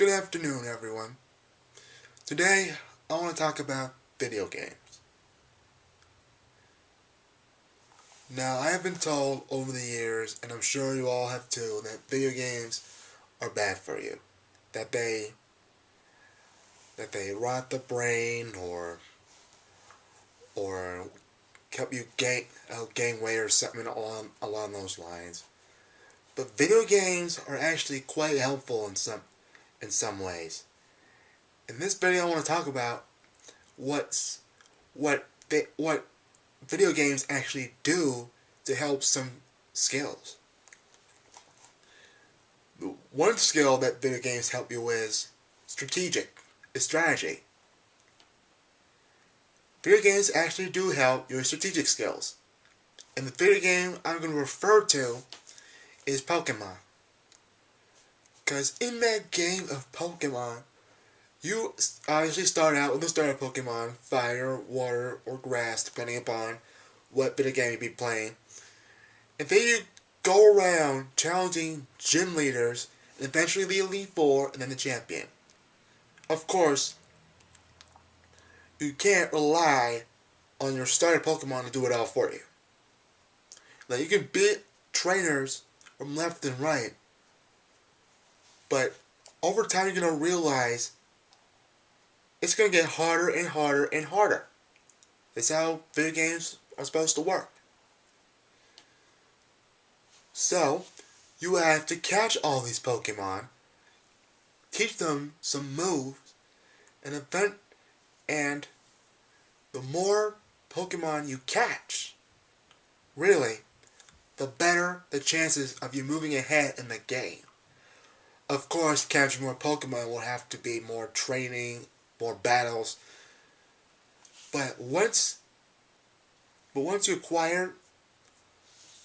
Good afternoon, everyone. Today, I want to talk about video games. Now, I have been told over the years, and I'm sure you all have too, that video games are bad for you. That they rot the brain or help you gain weight or something along those lines. But video games are actually quite helpful in some ways. In this video, I want to talk about what video games actually do to help some skills. One skill that video games help you with is strategy. Video games actually do help your strategic skills. And the video game I'm going to refer to is Pokemon. Because in that game of Pokemon, you obviously start out with the starter Pokemon, fire, water, or grass, depending upon what video game you be playing. And then you go around challenging gym leaders, and eventually the Elite Four, and then the champion. Of course, you can't rely on your starter Pokemon to do it all for you. Now, you can beat trainers from left and right, but over time you're going to realize it's going to get harder and harder and harder. That's how video games are supposed to work. So, you have to catch all these Pokemon, teach them some moves, and the more Pokemon you catch, really, the better the chances of you moving ahead in the game. Of course, catching more Pokemon will have to be more training, more battles. But once you acquire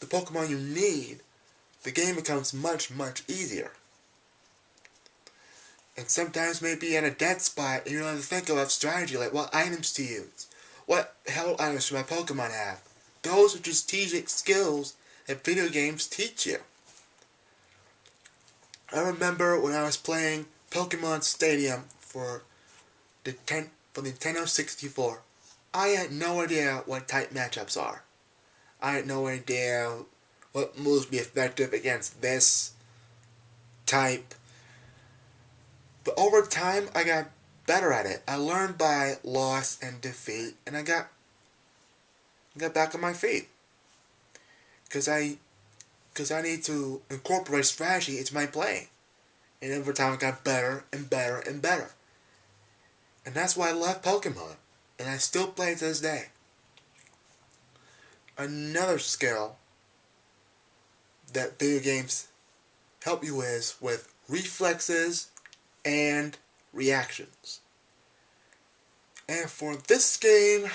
the Pokemon you need, the game becomes much, much easier. And sometimes maybe at a dead spot, and you don't have to think about strategy, like what items to use. What health items should my Pokemon have? Those are strategic skills that video games teach you. I remember when I was playing Pokemon Stadium for the Nintendo 64, I had no idea what type matchups are. I had no idea what moves would be effective against this type. But over time, I got better at it. I learned by loss and defeat, and I got back on my feet. Because I need to incorporate strategy into my playing. And over time, I got better and better and better. And that's why I love Pokemon. And I still play it to this day. Another skill that video games help you with reflexes and reactions. And for this game,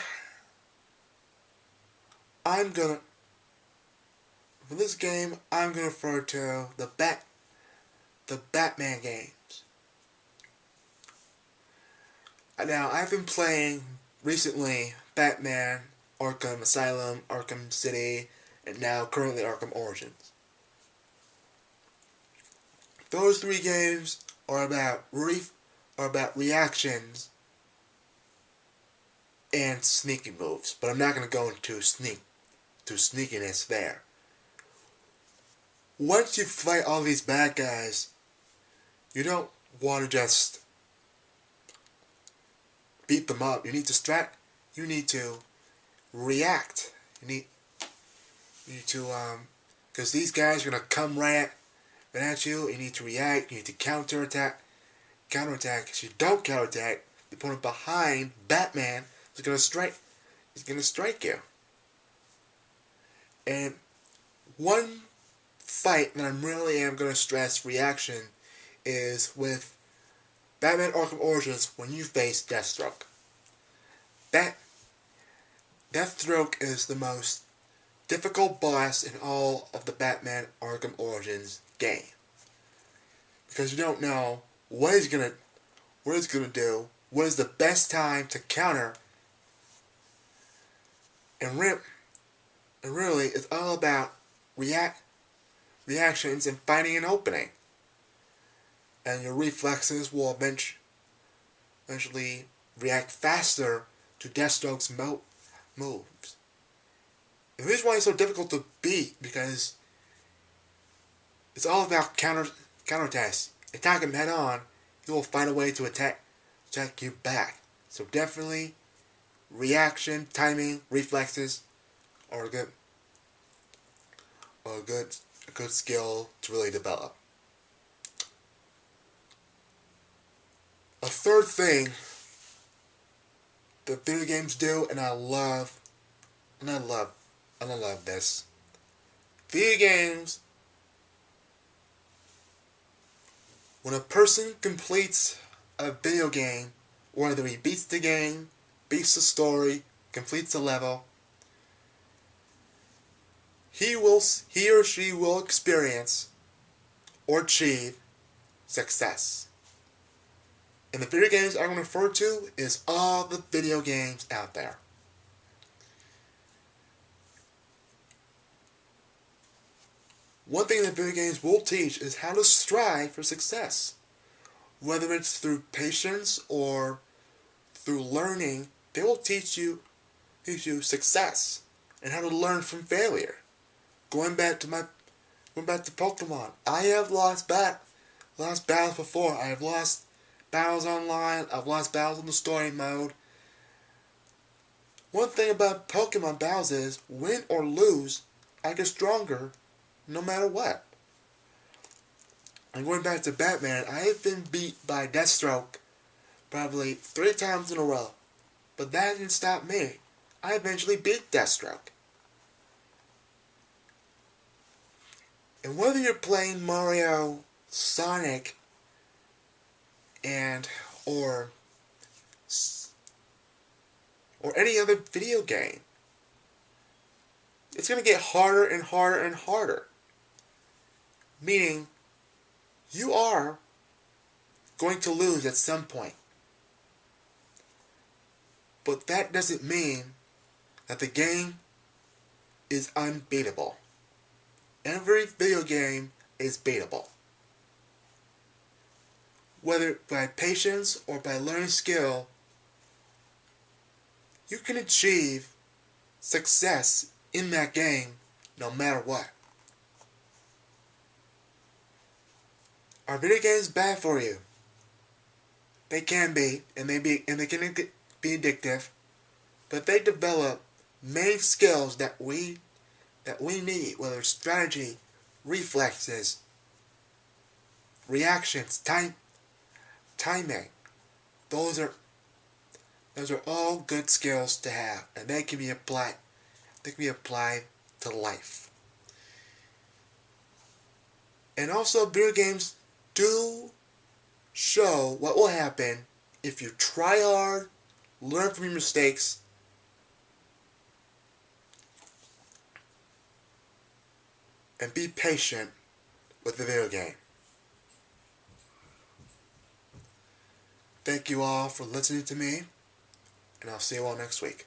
I'm gonna refer to the Batman games. Now, I've been playing recently Batman, Arkham Asylum, Arkham City, and now currently Arkham Origins. Those three games are about reactions and sneaky moves, but I'm not going to go into sneakiness there. Once you fight all these bad guys, you don't want to just beat them up. You need to react. You need to because these guys are gonna come right at you. You need to react. You need to counterattack. If you don't counterattack, the opponent behind Batman is gonna strike. He's gonna strike you. And one fight that I really am gonna stress reaction is with Batman Arkham Origins when you face Deathstroke. Deathstroke is the most difficult boss in all of the Batman Arkham Origins game. Because you don't know what he's gonna do, what is the best time to counter, and really it's all about reactions and finding an opening. and your reflexes will eventually react faster to Deathstroke's moves. And the reason why it's so difficult to beat because it's all about counterattacks. Attack him head on, he will find a way to attack you back. So definitely, reaction, timing, reflexes are a good skill to really develop. A third thing that video games do, and I love this. Video games, when a person completes a video game, whether he beats the game, beats the story, completes the level, he or she will experience or achieve success. And the video games I'm going to refer to is all the video games out there. One thing that video games will teach is how to strive for success. Whether it's through patience or through learning, they will teach you success and how to learn from failure. Going back to Pokemon, I have lost battles before. I have lost battles online. I've lost battles in the story mode. One thing about Pokemon battles is, win or lose, I get stronger no matter what. And going back to Batman, I have been beat by Deathstroke probably 3 times in a row. But that didn't stop me. I eventually beat Deathstroke. And whether you're playing Mario, Sonic, or any other video game, it's going to get harder and harder and harder. Meaning, you are going to lose at some point. But that doesn't mean that the game is unbeatable. Every video game is beatable. Whether by patience or by learning skill, you can achieve success in that game no matter what. Are video games bad for you? They can be, and they can be addictive, but they develop many skills that we need, whether it's strategy, reflexes, reactions, timing. Those are all good skills to have, and they can be applied to life. And also, video games do show what will happen if you try hard, learn from your mistakes, and be patient with the video game. Thank you all for listening to me, and I'll see you all next week.